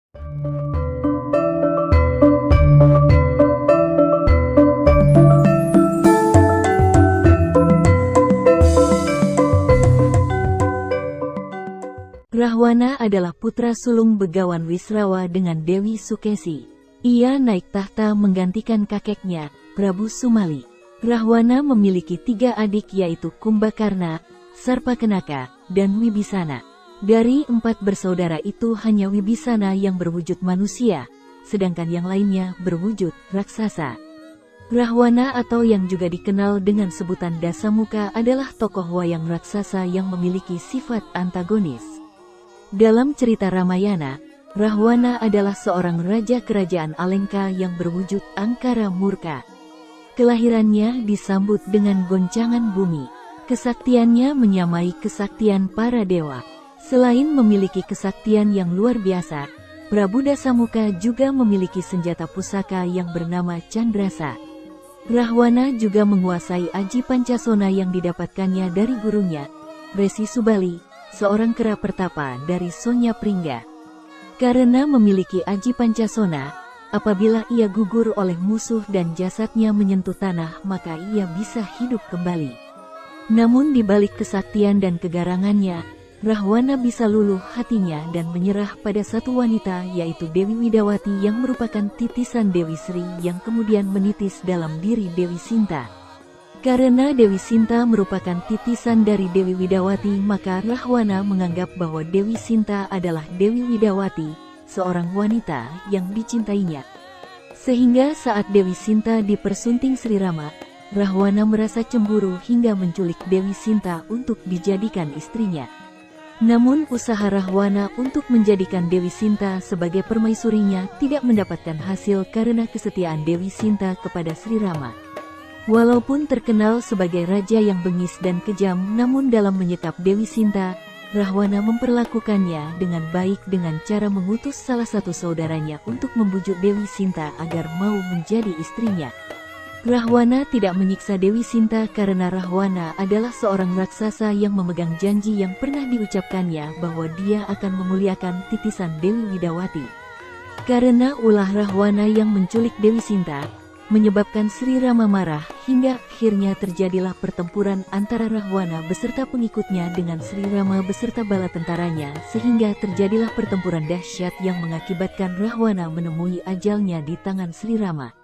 Rahwana adalah putra sulung Begawan Wisrawa dengan Dewi Sukesi. Ia naik tahta menggantikan kakeknya, Prabu Sumali. Rahwana memiliki 3 adik yaitu Kumbakarna, Sarpakenaka, dan Wibisana. Dari 4 bersaudara itu hanya Wibisana yang berwujud manusia, sedangkan yang lainnya berwujud raksasa. Rahwana atau yang juga dikenal dengan sebutan Dasamuka adalah tokoh wayang raksasa yang memiliki sifat antagonis. Dalam cerita Ramayana, Rahwana adalah seorang raja kerajaan Alengka yang berwujud angkara murka. Kelahirannya disambut dengan goncangan bumi. Kesaktiannya menyamai kesaktian para dewa. Selain memiliki kesaktian yang luar biasa, Prabu Dasamuka juga memiliki senjata pusaka yang bernama Candrasa. Rahwana juga menguasai Aji Pancasona yang didapatkannya dari gurunya, Resi Subali, seorang kera pertapa dari Sonya Pringga. Karena memiliki Aji Pancasona, apabila ia gugur oleh musuh dan jasadnya menyentuh tanah maka ia bisa hidup kembali. Namun di balik kesaktian dan kegarangannya, Rahwana bisa luluh hatinya dan menyerah pada satu wanita yaitu Dewi Widawati yang merupakan titisan Dewi Sri yang kemudian menitis dalam diri Dewi Sinta. Karena Dewi Sinta merupakan titisan dari Dewi Widawati, maka Rahwana menganggap bahwa Dewi Sinta adalah Dewi Widawati, seorang wanita yang dicintainya. Sehingga saat Dewi Sinta dipersunting Sri Rama, Rahwana merasa cemburu hingga menculik Dewi Sinta untuk dijadikan istrinya. Namun usaha Rahwana untuk menjadikan Dewi Sinta sebagai permaisurinya tidak mendapatkan hasil karena kesetiaan Dewi Sinta kepada Sri Rama. Walaupun terkenal sebagai raja yang bengis dan kejam, namun dalam menyekap Dewi Sinta, Rahwana memperlakukannya dengan baik dengan cara mengutus salah satu saudaranya untuk membujuk Dewi Sinta agar mau menjadi istrinya. Rahwana tidak menyiksa Dewi Sinta karena Rahwana adalah seorang raksasa yang memegang janji yang pernah diucapkannya bahwa dia akan memuliakan titisan Dewi Widawati. Karena ulah Rahwana yang menculik Dewi Sinta, menyebabkan Sri Rama marah hingga akhirnya terjadilah pertempuran antara Rahwana beserta pengikutnya dengan Sri Rama beserta bala tentaranya sehingga terjadilah pertempuran dahsyat yang mengakibatkan Rahwana menemui ajalnya di tangan Sri Rama.